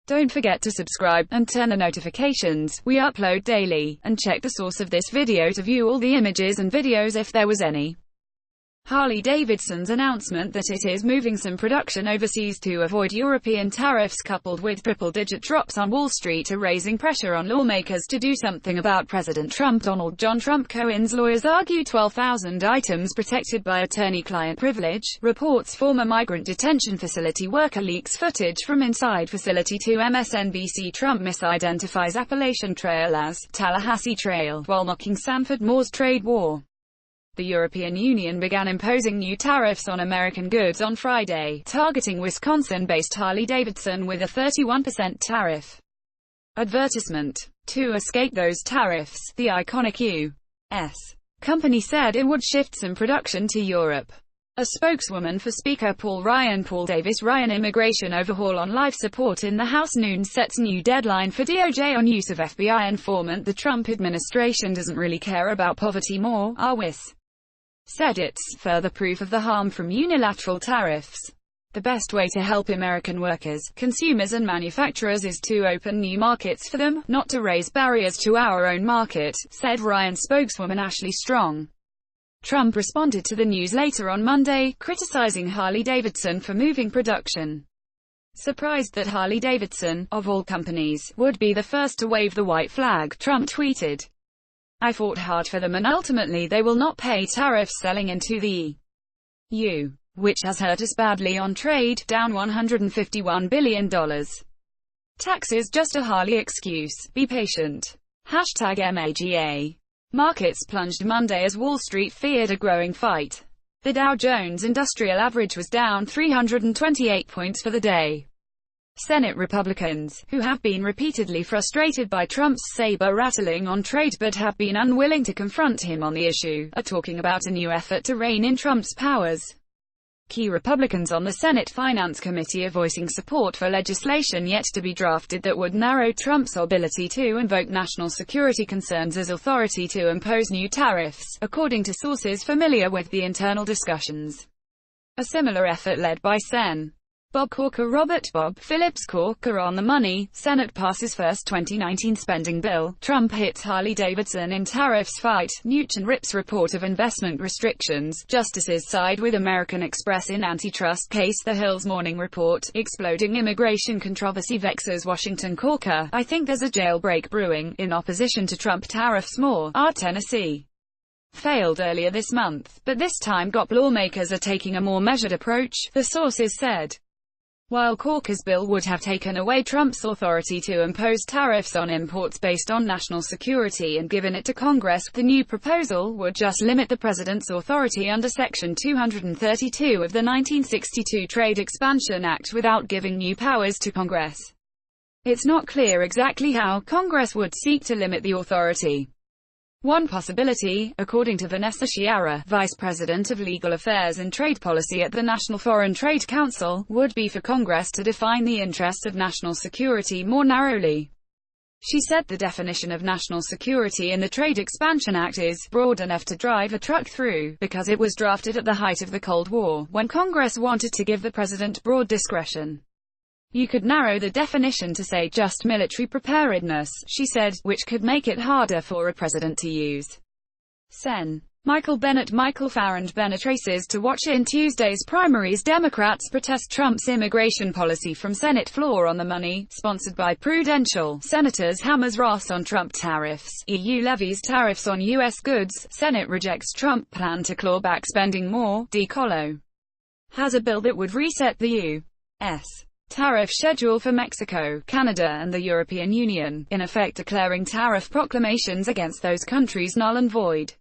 Don't forget to subscribe, and turn on notifications. We upload daily, and check the source of this video to view all the images and videos if there was any. Harley-Davidson's announcement that it is moving some production overseas to avoid European tariffs coupled with triple-digit drops on Wall Street are raising pressure on lawmakers to do something about President Trump. Donald John Trump Cohen's lawyers argue 12,000 items protected by attorney-client privilege, reports former migrant detention facility worker leaks footage from inside facility to MSNBC. Trump misidentifies Appalachian Trail as Tallahassee Trail, while mocking Sanford Moore's trade war. The European Union began imposing new tariffs on American goods on Friday, targeting Wisconsin-based Harley-Davidson with a 31% tariff. Advertisement. To escape those tariffs, the iconic U.S. company said it would shift some production to Europe. A spokeswoman for Speaker Paul Davis Ryan immigration overhaul on life support in the House noon sets new deadline for DOJ on use of FBI informant. The Trump administration doesn't really care about poverty more, Arwis said. It's further proof of the harm from unilateral tariffs. The best way to help American workers, consumers and manufacturers is to open new markets for them, not to raise barriers to our own market, said Ryan spokeswoman Ashley Strong. Trump responded to the news later on Monday, criticizing Harley-Davidson for moving production. Surprised that Harley-Davidson, of all companies, would be the first to wave the white flag, Trump tweeted, "I fought hard for them and ultimately they will not pay tariffs selling into the EU, which has hurt us badly on trade, down $151 billion. Taxes just a Harley excuse, be patient. #MAGA. Markets plunged Monday as Wall Street feared a growing fight. The Dow Jones Industrial Average was down 328 points for the day. Senate Republicans, who have been repeatedly frustrated by Trump's saber-rattling on trade but have been unwilling to confront him on the issue, are talking about a new effort to rein in Trump's powers. Key Republicans on the Senate Finance Committee are voicing support for legislation yet to be drafted that would narrow Trump's ability to invoke national security concerns as authority to impose new tariffs, according to sources familiar with the internal discussions. A similar effort led by Sen. Bob Corker Robert Bob Phillips Corker on the money. Senate passes first 2019 spending bill. Trump hits Harley-Davidson in tariffs fight. Nugent rips report of investment restrictions. Justices side with American Express in antitrust case. The Hill's morning report. Exploding immigration controversy vexes Washington. Corker, I think there's a jailbreak brewing. In opposition to Trump tariffs more. Tennessee failed earlier this month, but this time got lawmakers are taking a more measured approach, the sources said. While Corker's bill would have taken away Trump's authority to impose tariffs on imports based on national security and given it to Congress, the new proposal would just limit the president's authority under Section 232 of the 1962 Trade Expansion Act without giving new powers to Congress. It's not clear exactly how Congress would seek to limit the authority. One possibility, according to Vanessa Sciarra, Vice President of Legal Affairs and Trade Policy at the National Foreign Trade Council, would be for Congress to define the interests of national security more narrowly. She said the definition of national security in the Trade Expansion Act is broad enough to drive a truck through, because it was drafted at the height of the Cold War, when Congress wanted to give the president broad discretion. You could narrow the definition to say just military preparedness, she said, which could make it harder for a president to use. Sen. Michael Farrand Bennett races to watch in Tuesday's primaries. Democrats protest Trump's immigration policy from Senate floor. On the money, sponsored by Prudential. Senators hammers Ross on Trump tariffs. EU levies tariffs on U.S. goods. Senate rejects Trump plan to claw back spending more. DeColo has a bill that would reset the U.S. tariff schedule for Mexico, Canada and the European Union, in effect declaring tariff proclamations against those countries null and void.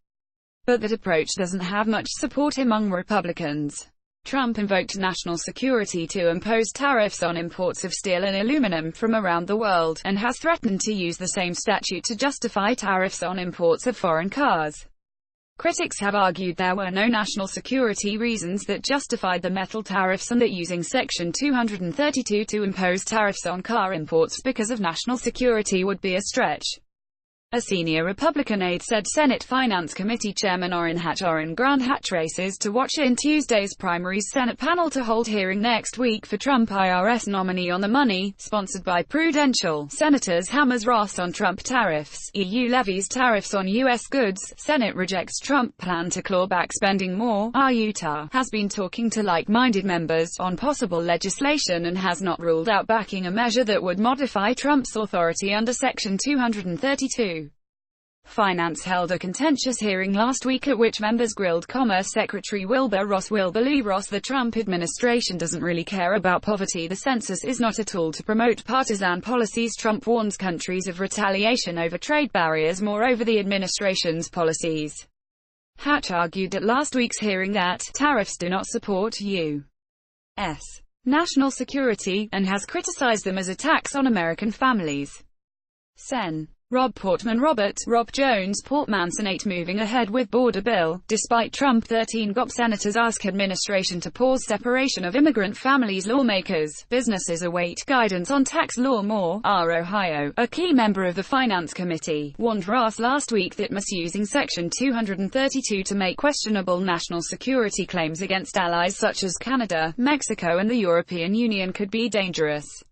But that approach doesn't have much support among Republicans. Trump invoked national security to impose tariffs on imports of steel and aluminum from around the world, and has threatened to use the same statute to justify tariffs on imports of foreign cars. Critics have argued there were no national security reasons that justified the metal tariffs and that using Section 232 to impose tariffs on car imports because of national security would be a stretch. A senior Republican aide said Senate Finance Committee Chairman Orrin Hatch Grant Hatch races to watch in Tuesday's primaries Senate panel to hold hearing next week for Trump IRS nominee on the money, sponsored by Prudential. Senators hammers Ross on Trump tariffs. EU levies tariffs on U.S. goods. Senate rejects Trump plan to claw back spending more. Utah has been talking to like-minded members on possible legislation and has not ruled out backing a measure that would modify Trump's authority under Section 232. Finance held a contentious hearing last week at which members grilled Commerce Secretary Wilbur Ross. The Trump administration doesn't really care about poverty. The census is not a tool to promote partisan policies. Trump warns countries of retaliation over trade barriers. Moreover, the administration's policies. Hatch argued at last week's hearing that tariffs do not support U.S. national security, and has criticized them as attacks on American families. Sen. Rob Portman Rob Jones Portman Senate moving ahead with border bill, despite Trump. 13 GOP senators ask administration to pause separation of immigrant families. Lawmakers, businesses await guidance on tax law. Ohio, a key member of the Finance Committee, warned Ross last week that misusing Section 232 to make questionable national security claims against allies such as Canada, Mexico and the European Union could be dangerous.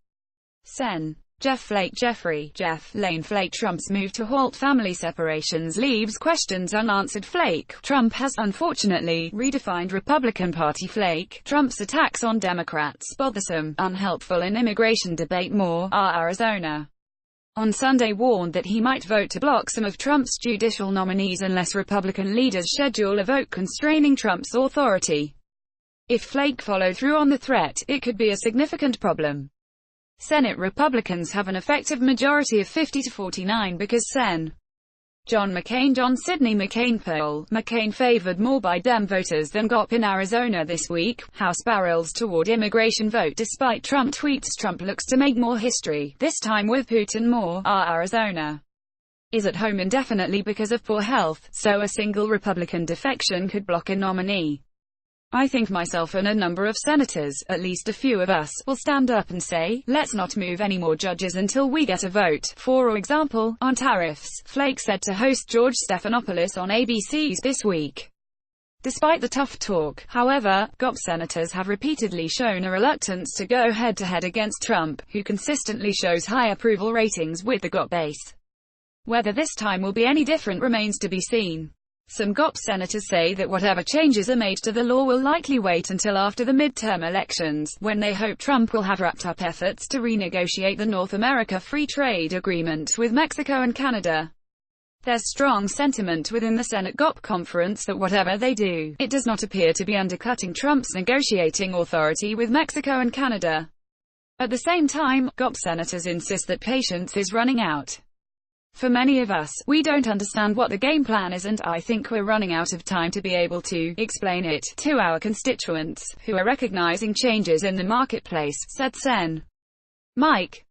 Sen. Jeff Lane Flake Trump's move to halt family separations leaves questions unanswered. Flake, Trump has, unfortunately, redefined Republican Party. Flake, Trump's attacks on Democrats, bothersome, unhelpful in immigration debate. Arizona, on Sunday warned that he might vote to block some of Trump's judicial nominees unless Republican leaders schedule a vote constraining Trump's authority. If Flake followed through on the threat, it could be a significant problem. Senate Republicans have an effective majority of 50 to 49 because Sen. John Sidney McCain poll. McCain favored more by Dem voters than GOP in Arizona this week. House barrels toward immigration vote despite Trump tweets. Trump looks to make more history, this time with Putin. Arizona is at home indefinitely because of poor health, so a single Republican defection could block a nominee. I think myself and a number of senators, at least a few of us, will stand up and say, let's not move any more judges until we get a vote. For example, on tariffs, Flake said to host George Stephanopoulos on ABC's This Week. Despite the tough talk, however, GOP senators have repeatedly shown a reluctance to go head-to-head against Trump, who consistently shows high approval ratings with the GOP base. Whether this time will be any different remains to be seen. Some GOP senators say that whatever changes are made to the law will likely wait until after the midterm elections, when they hope Trump will have wrapped up efforts to renegotiate the North America Free Trade Agreement with Mexico and Canada. There's strong sentiment within the Senate GOP conference that whatever they do, it does not appear to be undercutting Trump's negotiating authority with Mexico and Canada. At the same time, GOP senators insist that patience is running out. For many of us, we don't understand what the game plan is, and I think we're running out of time to be able to explain it to our constituents, who are recognizing changes in the marketplace, said Sen. Mike.